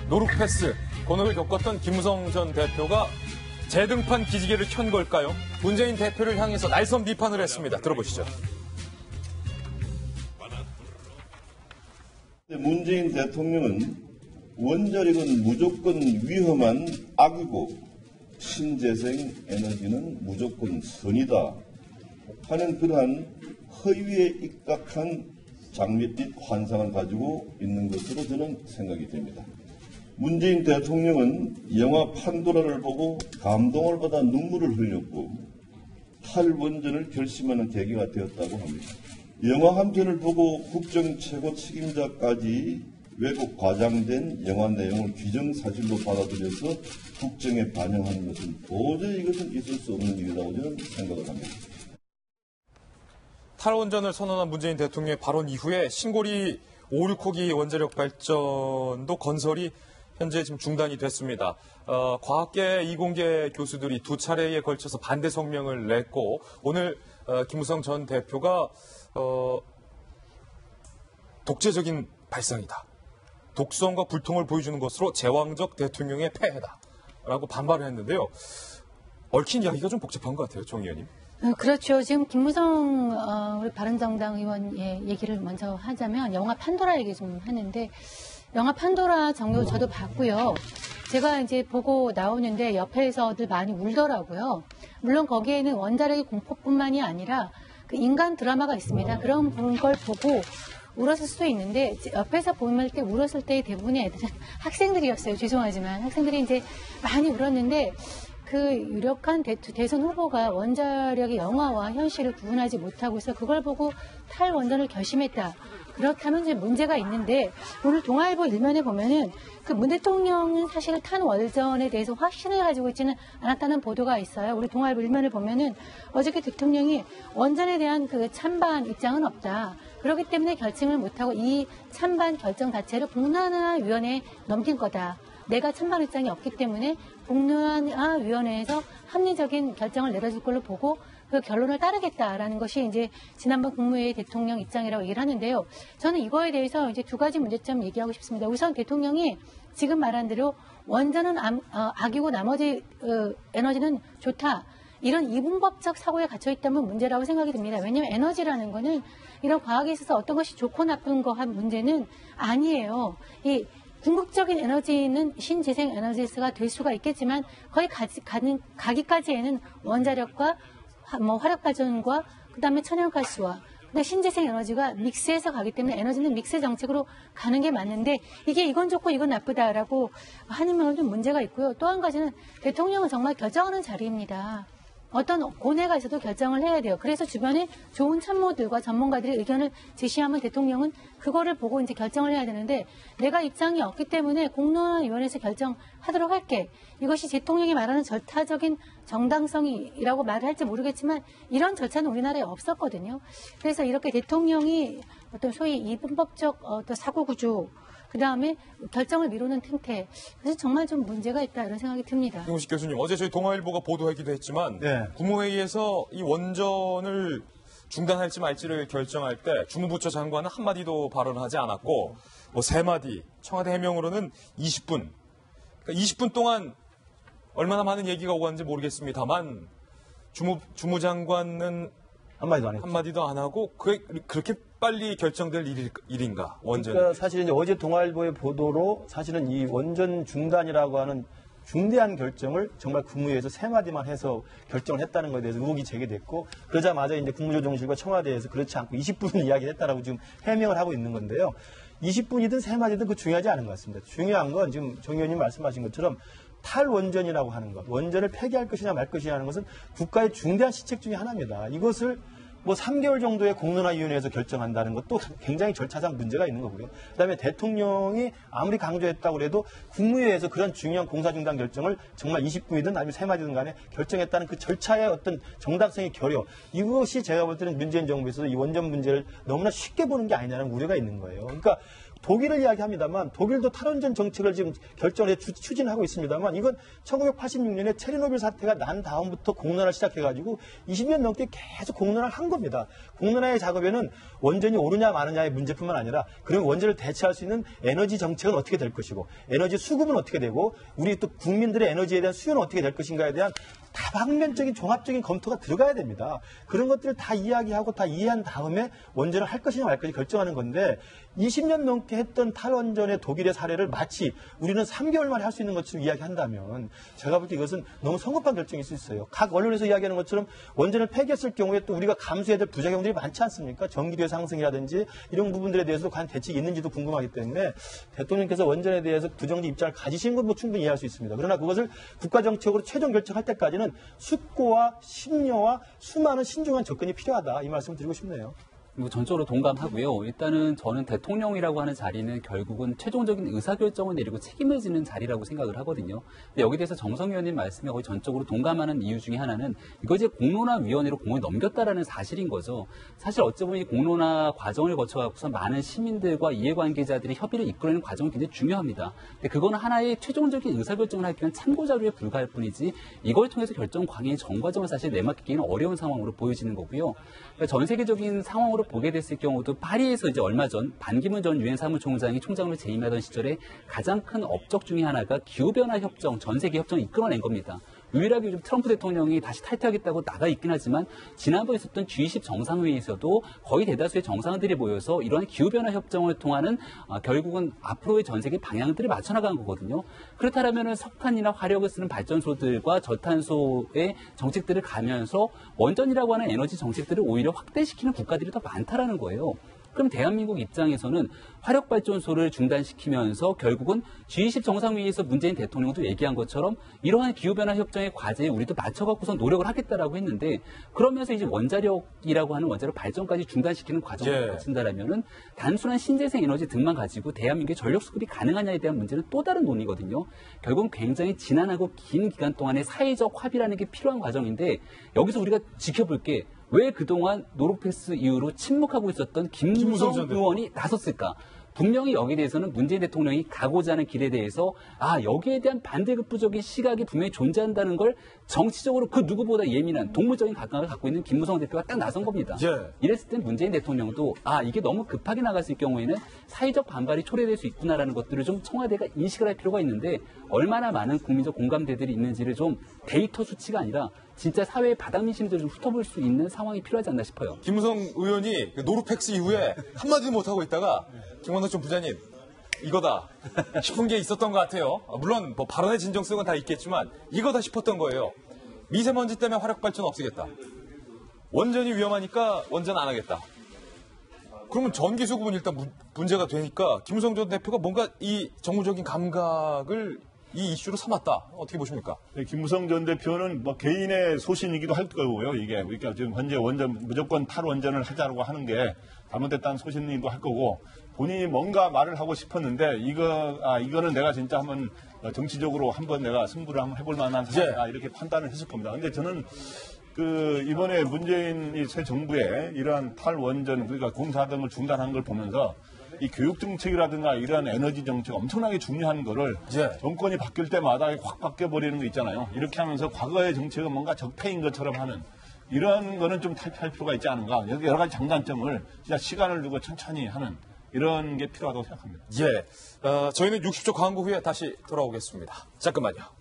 노루패스, 곤혹을 겪었던 김무성 전 대표가 재등판 기지개를 켠 걸까요? 문재인 대표를 향해서 날선 비판을 했습니다. 들어보시죠. 문재인 대통령은 원자력은 무조건 위험한 악이고 신재생 에너지는 무조건 선이다 하는 그러한 허위에 입각한 장밋빛 환상을 가지고 있는 것으로 저는 생각이 됩니다. 문재인 대통령은 영화 판도라를 보고 감동을 받아 눈물을 흘렸고 탈원전을 결심하는 계기가 되었다고 합니다. 영화 한 편을 보고 국정 최고 책임자까지 왜곡 과장된 영화 내용을 기정사실로 받아들여서 국정에 반영하는 것은 도저히 이것은 있을 수 없는 일이라고 저는 생각을 합니다. 탈원전을 선언한 문재인 대통령의 발언 이후에 신고리 5, 6호기 원자력 발전도 건설이 현재 지금 중단이 됐습니다. 과학계 이공계 교수들이 두 차례에 걸쳐서 반대 성명을 냈고 오늘 김무성 전 대표가 독재적인 발상이다. 독선과 불통을 보여주는 것으로 제왕적 대통령의 폐해다라고 반발을 했는데요. 얽힌 이야기가 좀 복잡한 것 같아요. 정 의원님. 그렇죠. 지금 김무성 우리 바른정당 의원의 얘기를 먼저 하자면 영화 판도라 얘기 좀 하는데 영화 판도라 저도 봤고요. 제가 이제 보고 나오는데 옆에서들 많이 울더라고요. 물론 거기에는 원자력의 공포뿐만이 아니라 그 인간 드라마가 있습니다. 그런 걸 보고 울었을 수도 있는데 옆에서 보면 때 울었을 때 대부분의 애들은 학생들이었어요. 죄송하지만 학생들이 이제 많이 울었는데 그 유력한 대선 후보가 원자력의 영화와 현실을 구분하지 못하고 있어 그걸 보고 탈원전을 결심했다. 그렇다면 이제 문제가 있는데 오늘 동아일보 일면에 보면은 그 문 대통령은 사실 탈원전에 대해서 확신을 가지고 있지는 않았다는 보도가 있어요. 우리 동아일보 일면을 보면은 어저께 대통령이 원전에 대한 그 찬반 입장은 없다. 그렇기 때문에 결정을 못하고 이 찬반 결정 자체를 공론화위원회에 넘긴 거다. 내가 찬반 입장이 없기 때문에 공론화위원회에서 합리적인 결정을 내려줄 걸로 보고 그 결론을 따르겠다라는 것이 이제 지난번 국무회의 대통령 입장이라고 얘기를 하는데요. 저는 이거에 대해서 이제 두 가지 문제점 얘기하고 싶습니다. 우선 대통령이 지금 말한 대로 원전은 악이고 나머지 에너지는 좋다. 이런 이분법적 사고에 갇혀 있다면 문제라고 생각이 듭니다. 왜냐하면 에너지라는 거는 이런 과학에 있어서 어떤 것이 좋고 나쁜 거 한 문제는 아니에요. 이 궁극적인 에너지는 신재생 에너지가 될 수가 있겠지만 거의 가기까지에는 원자력과 화력발전과 그다음에 천연가스와 신재생 에너지가 믹스해서 가기 때문에 에너지는 믹스 정책으로 가는 게 맞는데 이게 이건 좋고 이건 나쁘다라고 하는 좀 문제가 있고요. 또 한 가지는 대통령은 정말 결정하는 자리입니다. 어떤 고뇌가 있어도 결정을 해야 돼요. 그래서 주변에 좋은 참모들과 전문가들의 의견을 제시하면 대통령은 그거를 보고 이제 결정을 해야 되는데 내가 입장이 없기 때문에 공론화위원회에서 결정하도록 할게. 이것이 대통령이 말하는 절차적인 정당성이라고 말을 할지 모르겠지만 이런 절차는 우리나라에 없었거든요. 그래서 이렇게 대통령이 어떤 소위 이분법적 어떤 사고구조 그다음에 결정을 미루는 틈태. 그래서 정말 좀 문제가 있다 이런 생각이 듭니다. 김우식 교수님, 어제 저희 동아일보가 보도하기도 했지만 국무회의에서 이 원전을 중단할지 말지를 결정할 때 주무부처 장관은 한마디도 발언하지 않았고 뭐 3마디, 청와대 해명으로는 20분. 그러니까 20분 동안 얼마나 많은 얘기가 오갔는지 모르겠습니다만 주무장관은 한마디도 안 하고 그렇게 빨리 결정될 일인가 원전. 그러니까 사실은 이제 어제 동아일보의 보도로 사실은 이 원전 중단이라고 하는 중대한 결정을 정말 국무회의에서 3마디만 해서 결정을 했다는 것에 대해서 의혹이 제기됐고 그러자마자 이제 국무조정실과 청와대에서 그렇지 않고 20분을 이야기했다라고 지금 해명을 하고 있는 건데요. 20분이든 3마디든 그 중요하지 않은 것 같습니다. 중요한 건 지금 정 의원님 말씀하신 것처럼 탈원전이라고 하는 것, 원전을 폐기할 것이냐 말 것이냐 하는 것은 국가의 중대한 시책 중에 하나입니다. 이것을 뭐 3개월 정도의 공론화위원회에서 결정한다는 것도 굉장히 절차상 문제가 있는 거고요. 그다음에 대통령이 아무리 강조했다고 해도 국무회의에서 그런 중요한 공사중단 결정을 정말 20분이든 아니면 3마디든 간에 결정했다는 그 절차의 어떤 정당성이 결여. 이것이 제가 볼 때는 문재인 정부에서 이 원전 문제를 너무나 쉽게 보는 게 아니냐는 우려가 있는 거예요. 그러니까 독일을 이야기합니다만 독일도 탈원전 정책을 지금 결정해 추진하고 있습니다만 이건 1986년에 체르노빌 사태가 난 다음부터 공론화를 시작해가지고 20년 넘게 계속 공론화를 한 겁니다. 공론화의 작업에는 원전이 오르냐 마느냐의 문제뿐만 아니라 그럼 원전을 대체할 수 있는 에너지 정책은 어떻게 될 것이고 에너지 수급은 어떻게 되고 우리 또 국민들의 에너지에 대한 수요는 어떻게 될 것인가에 대한 다방면적인 종합적인 검토가 들어가야 됩니다. 그런 것들을 다 이야기하고 다 이해한 다음에 원전을 할 것이냐 말 것이냐 결정하는 건데 20년 넘게 했던 탈원전의 독일의 사례를 마치 우리는 3개월 만에 할 수 있는 것처럼 이야기한다면 제가 볼 때 이것은 너무 성급한 결정일 수 있어요. 각 언론에서 이야기하는 것처럼 원전을 폐기했을 경우에 또 우리가 감수해야 될 부작용들이 많지 않습니까? 전기료의 상승이라든지 이런 부분들에 대해서도 과연 대책이 있는지도 궁금하기 때문에 대통령께서 원전에 대해서 부정적 입장을 가지신 건 뭐 충분히 이해할 수 있습니다. 그러나 그것을 국가정책으로 최종 결정할 때까지는 숙고와 심려와 수많은 신중한 접근이 필요하다. 이 말씀을 드리고 싶네요. 뭐 전적으로 동감하고요. 일단은 저는 대통령이라고 하는 자리는 결국은 최종적인 의사결정을 내리고 책임을 지는 자리라고 생각을 하거든요. 근데 여기에 대해서 정성 의원님 말씀에 거의 전적으로 동감하는 이유 중에 하나는 이거 이제 공론화위원회로 공을 넘겼다라는 사실인 거죠. 사실 어찌 보면 이 공론화 과정을 거쳐갖고서 많은 시민들과 이해관계자들이 협의를 이끌어내는 과정이 굉장히 중요합니다. 근데 그거는 하나의 최종적인 의사결정을 하기 위한 참고자료에 불과할 뿐이지 이걸 통해서 결정 광해의 전 과정을 사실 내맡기기는 어려운 상황으로 보여지는 거고요. 그러니까 전 세계적인 상황으로 보게 됐을 경우도 파리에서 이제 얼마 전 반기문 전 유엔 사무총장이 총장으로 재임하던 시절에 가장 큰 업적 중에 하나가 기후변화 협정, 전 세계 협정을 이끌어낸 겁니다. 유일하게 요즘 트럼프 대통령이 다시 탈퇴하겠다고 나가 있긴 하지만 지난번에 있었던 G20 정상회의에서도 거의 대다수의 정상들이 모여서 이러한 기후변화 협정을 통하는 결국은 앞으로의 전 세계 방향들을 맞춰나간 거거든요. 그렇다면 석탄이나 화력을 쓰는 발전소들과 저탄소의 정책들을 가면서 원전이라고 하는 에너지 정책들을 오히려 확대시키는 국가들이 더 많다라는 거예요. 그럼 대한민국 입장에서는 화력발전소를 중단시키면서 결국은 G20 정상회의에서 문재인 대통령도 얘기한 것처럼 이러한 기후변화 협정의 과제에 우리도 맞춰갖고서 노력을 하겠다라고 했는데 그러면서 이제 원자력이라고 하는 원자력 발전까지 중단시키는 과정을 거친다라면은 단순한 신재생 에너지 등만 가지고 대한민국의 전력 수급이 가능하냐에 대한 문제는 또 다른 논의거든요. 결국은 굉장히 지난하고 긴 기간 동안의 사회적 합의라는 게 필요한 과정인데 여기서 우리가 지켜볼 게 왜 그동안 노르패스 이후로 침묵하고 있었던 김무성 의원이 나섰을까? 분명히 여기에 대해서는 문재인 대통령이 가고자 하는 길에 대해서 여기에 대한 반대급부적인 시각이 분명히 존재한다는 걸 정치적으로 그 누구보다 예민한 동물적인 각각을 갖고 있는 김무성 대표가 딱 나선 겁니다. 이랬을 땐 문재인 대통령도 이게 너무 급하게 나갔을 경우에는 사회적 반발이 초래될 수 있구나라는 것들을 좀 청와대가 인식을 할 필요가 있는데 얼마나 많은 국민적 공감대들이 있는지를 좀 데이터 수치가 아니라 진짜 사회의 바닥 민심들을 좀 훑어볼 수 있는 상황이 필요하지 않나 싶어요. 김무성 의원이 노르팩스 이후에 한마디도 못하고 있다가 김원석 전 부장님 이거다 싶은 게 있었던 것 같아요. 물론 뭐 발언의 진정성은 다 있겠지만 이거다 싶었던 거예요. 미세먼지 때문에 화력발전 없애겠다. 원전이 위험하니까 원전 안 하겠다. 그러면 전기수급은 일단 문제가 되니까 김무성 전 대표가 뭔가 이 정무적인 감각을 이 이슈로 삼았다. 어떻게 보십니까? 네, 김무성 전 대표는 뭐 개인의 소신이기도 할 거고요. 이게 그러니까 지금 현재 원전 무조건 탈원전을 하자고 하는 게 잘못됐다는 소신이기도 할 거고 본인이 뭔가 말을 하고 싶었는데 이거는 내가 진짜 한번 정치적으로 한번 내가 승부를 한번 해볼 만한 사람이다 이렇게 판단을 했을 겁니다. 근데 저는 이번에 문재인 새 정부의 이러한 탈원전 그러니까 공사 등을 중단한 걸 보면서 이 교육 정책이라든가 이런 에너지 정책 엄청나게 중요한 거를 정권이 바뀔 때마다 확 바뀌어버리는 거 있잖아요. 이렇게 하면서 과거의 정책은 뭔가 적폐인 것처럼 하는 이런 거는 좀 탈피할 필요가 있지 않은가. 여러 가지 장단점을 진짜 시간을 두고 천천히 하는 이런 게 필요하다고 생각합니다. 저희는 60초 광고 후에 다시 돌아오겠습니다. 잠깐만요.